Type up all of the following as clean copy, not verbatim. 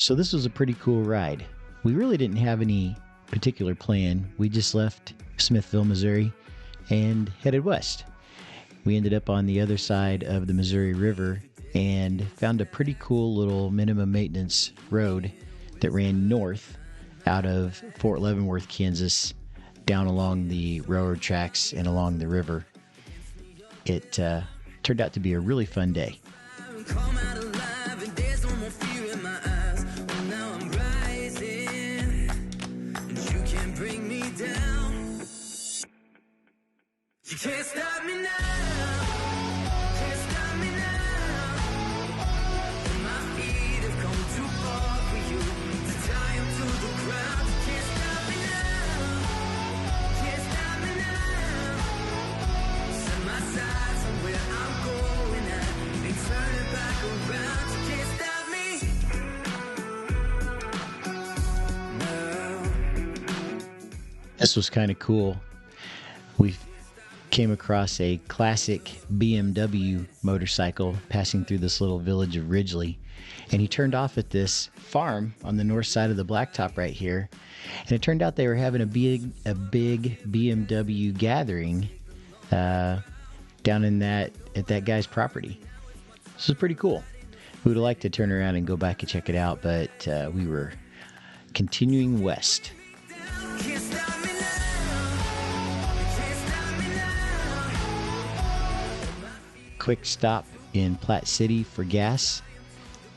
So this was a pretty cool ride. We really didn't have any particular plan. We just left Smithville, Missouri and headed west. We ended up on the other side of the Missouri River and found a pretty cool little minimum maintenance road that ran north out of Fort Leavenworth, Kansas, down along the railroad tracks and along the river. It turned out to be a really fun day. You can't stop me now, can't stop me now. My feet have come too far for you to tie them to the ground. You can't stop me now, can't stop me now. Set my sights on where I'm going at and turn it back around. You can't stop me now. This was kind of cool. We came across a classic BMW motorcycle passing through this little village of Ridgely, and he turned off at this farm on the north side of the blacktop right here, and it turned out they were having a big BMW gathering down in at that guy's property. This is pretty cool. We would have liked to turn around and go back and check it out, but we were continuing west. Quick stop in Platte City for gas,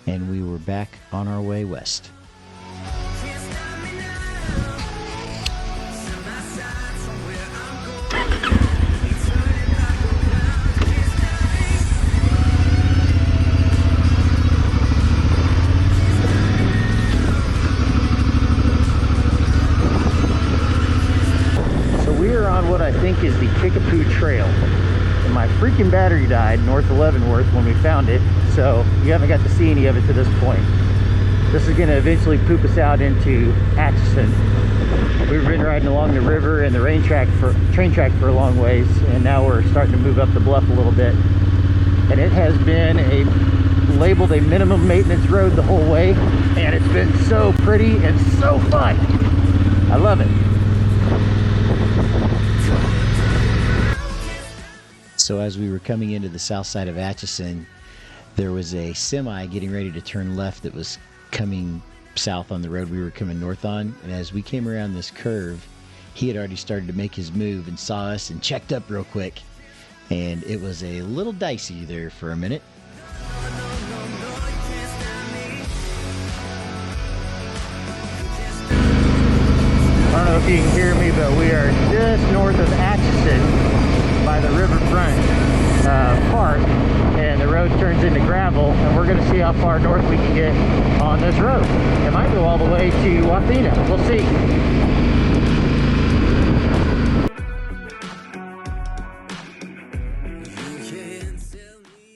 and we were back on our way west. So we are on what I think is the Kickapoo Trail. My freaking battery died north of Leavenworth when we found it, so you haven't got to see any of it to this point. This is going to eventually poop us out into Atchison. We've been riding along the river and the train track for a long ways, and now we're starting to move up the bluff a little bit. And it has been labeled a minimum maintenance road the whole way, and it's been so pretty and so fun. I love it. So as we were coming into the south side of Atchison, there was a semi getting ready to turn left that was coming south on the road we were coming north on. And as we came around this curve, he had already started to make his move and saw us and checked up real quick. And it was a little dicey there for a minute. I don't know if you can hear me, but we are just north of Atchison by the riverfront park, and the road turns into gravel, and we're going to see how far north we can get on this road. It might go all the way to Wathena. We'll see.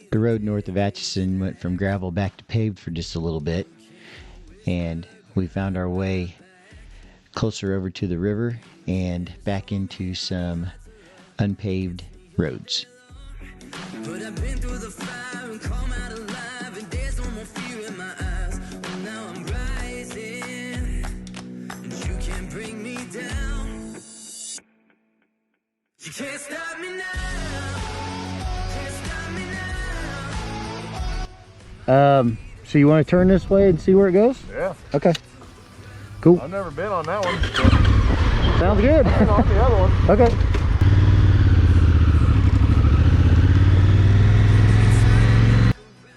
The road north of Atchison went from gravel back to paved for just a little bit, and we found our way closer over to the river and back into some unpaved roads. But I've been through the fire and come out alive, and there's no more fear in my eyes. Oh, now I'm rising, and you can't bring me down. You can't stop me now. Can't stop me now. So you want to turn this way and see where it goes? Yeah. Okay. Cool. I've never been on that one. Sounds good. I've been on the other one. Okay.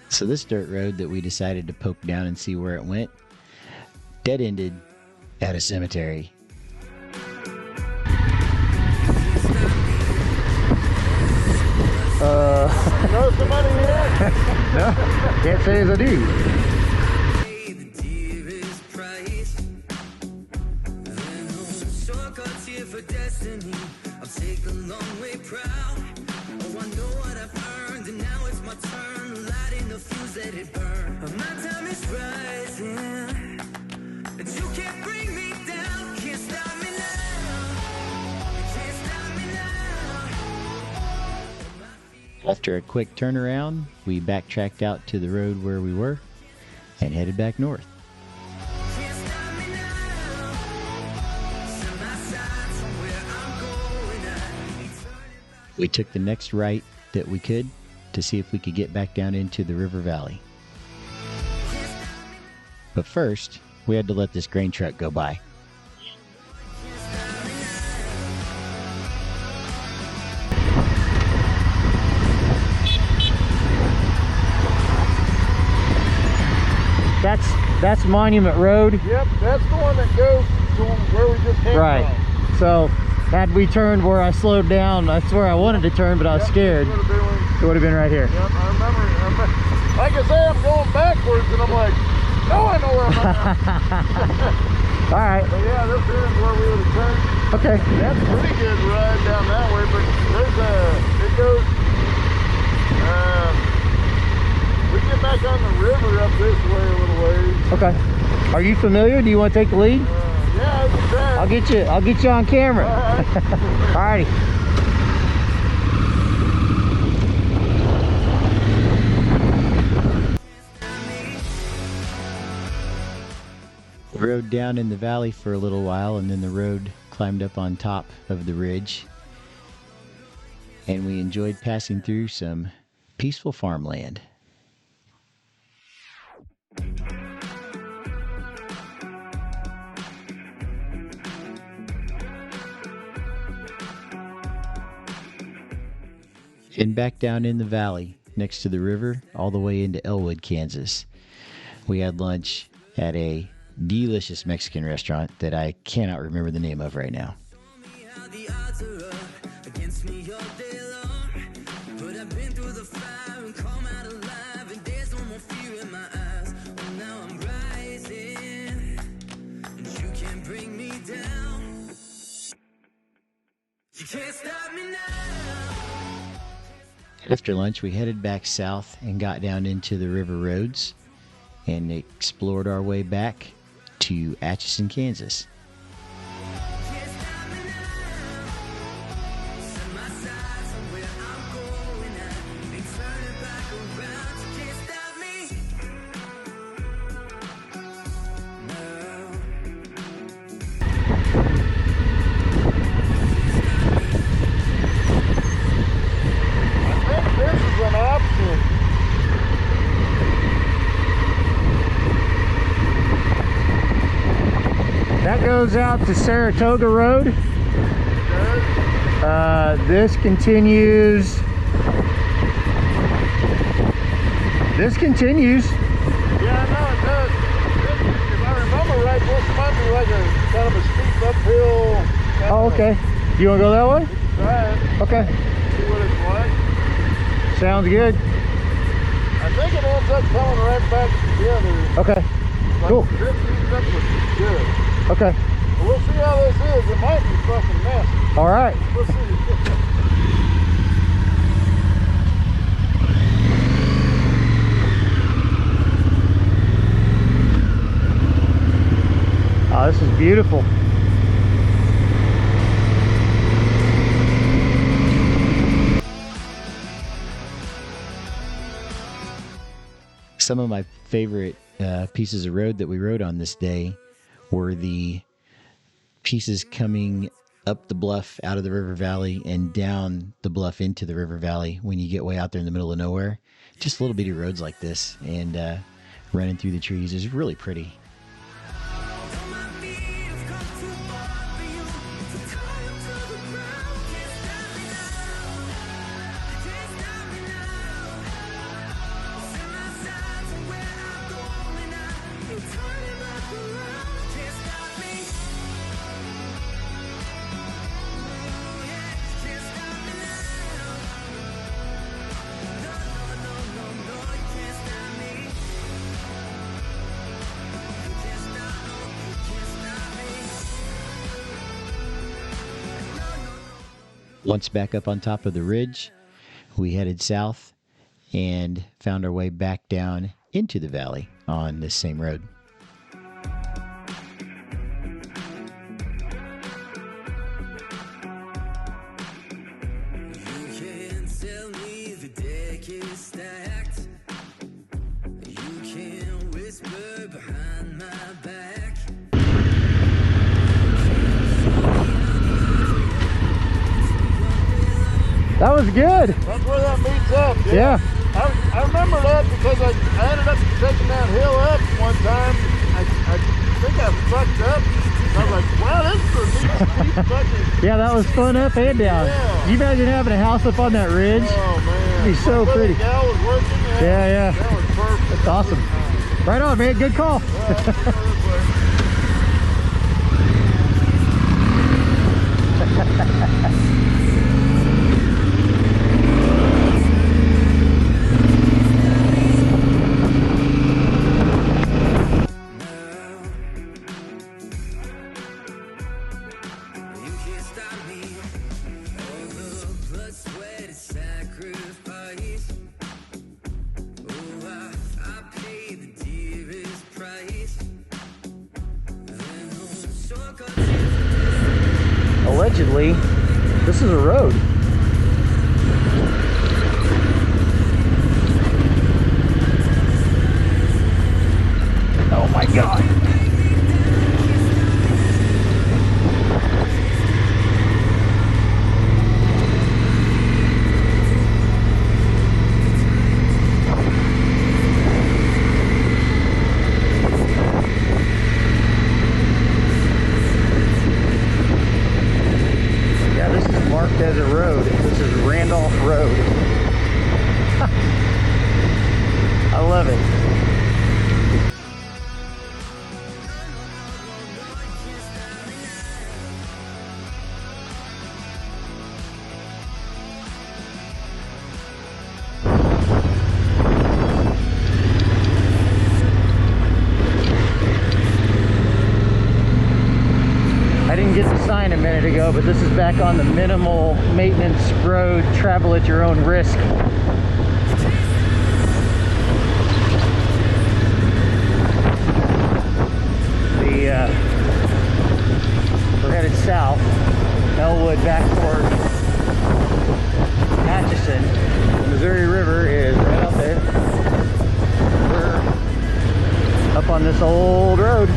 So this dirt road that we decided to poke down and see where it went, dead-ended at a cemetery. Know somebody here? No, can't say as I do. After a quick turnaround, we backtracked out to the road where we were and headed back north. We took the next right that we could to see if we could get back down into the river valley. But first, we had to let this grain truck go by. That's Monument Road. Yep, that's the one that goes to where we just came Right. from. So had we turned where I slowed down, I swear I wanted to turn, but I was scared. It would have been right here. Yep, I remember. Like I say, I'm going backwards, and I'm like, no, I know where I'm at. All right. But yeah, this is where we would have turned. Okay. That's a pretty good ride down that way, but it goes, we get back on the river up this way a little ways. Okay. Are you familiar? Do you want to take the lead? Yeah, it's a track. I'll get you on camera. All right. Alrighty. We rode down in the valley for a little while, and then the road climbed up on top of the ridge. And we enjoyed passing through some peaceful farmland. And back down in the valley, next to the river, all the way into Elwood, Kansas. We had lunch at a delicious Mexican restaurant that I cannot remember the name of right now. How the odds are up against me all day long. But I've been through the fire and come out alive, and there's no more fear in my eyes. Oh, now I'm rising, and you can't bring me down. You can't stop me now. After lunch, we headed back south and got down into the river roads and explored our way back to Atchison, Kansas. This is an option. That goes out to Saratoga Road. This continues. This continues. Yeah, I know it does. If I remember right, this might be like a kind of a steep uphill. Oh, okay. You want to go that way? Try it. Okay. See what it's like. Sounds good. I think it ends up coming right back together. Okay. Like Cool. This ends up with good. Okay. But we'll see how this is. It might be fucking nasty. All right. We'll see. Oh, this is beautiful. Some of my favorite pieces of road that we rode on this day were the pieces coming up the bluff out of the river valley and down the bluff into the river valley when you get way out there in the middle of nowhere. Just little bitty roads like this, and running through the trees is really pretty. Once back up on top of the ridge, we headed south and found our way back down into the valley on this same road. You can't tell me the deck is stacked. You can't whisper behind my back. That was good. That's where that meets up. Yeah. I remember that because I ended up taking that hill up one time. I think I fucked up. I was like, wow, this is a neat fucking... Yeah, that was fun up and down. Yeah. You imagine having a house up on that ridge? Oh, man. It'd be so Where pretty. the gal was working. Yeah. That was perfect. That's awesome. Right on, man. Good call. You can't stop me. All the blood, sweat, and sacrifice. Oh, I paid the dearest price. And Allegedly, this is a road. Oh my God. Desert Road. This is Randolph Road. I love it. I didn't get the sign a minute ago, but this is back on the minimal maintenance road, travel at your own risk. We're headed south, Elwood back toward Atchison. The Missouri River is right out there. We're up on this old road.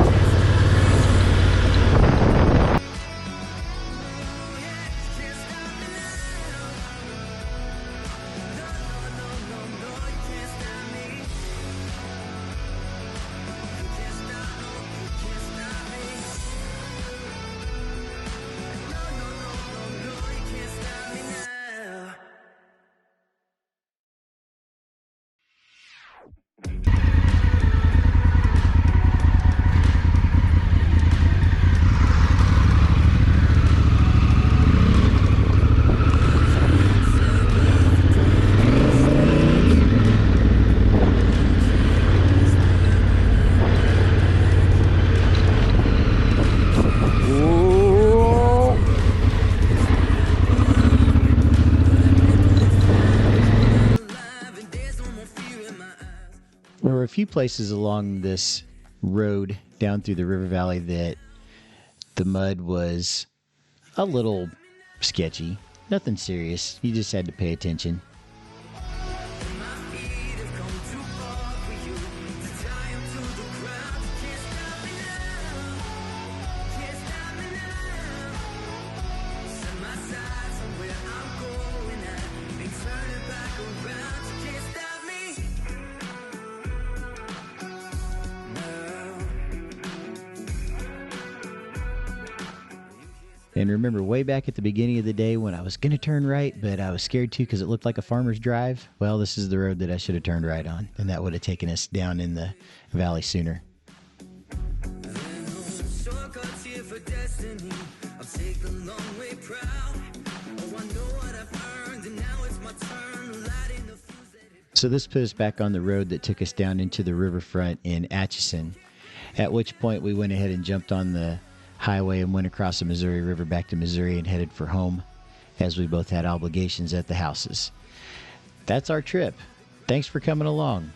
There were a few places along this road down through the river valley that the mud was a little sketchy. Nothing serious. You just had to pay attention. And remember way back at the beginning of the day when I was going to turn right, but I was scared to because it looked like a farmer's drive? Well, this is the road that I should have turned right on, and that would have taken us down in the valley sooner. So this put us back on the road that took us down into the riverfront in Atchison, at which point we went ahead and jumped on the highway and went across the Missouri River back to Missouri and headed for home, as we both had obligations at the houses. That's our trip. Thanks for coming along.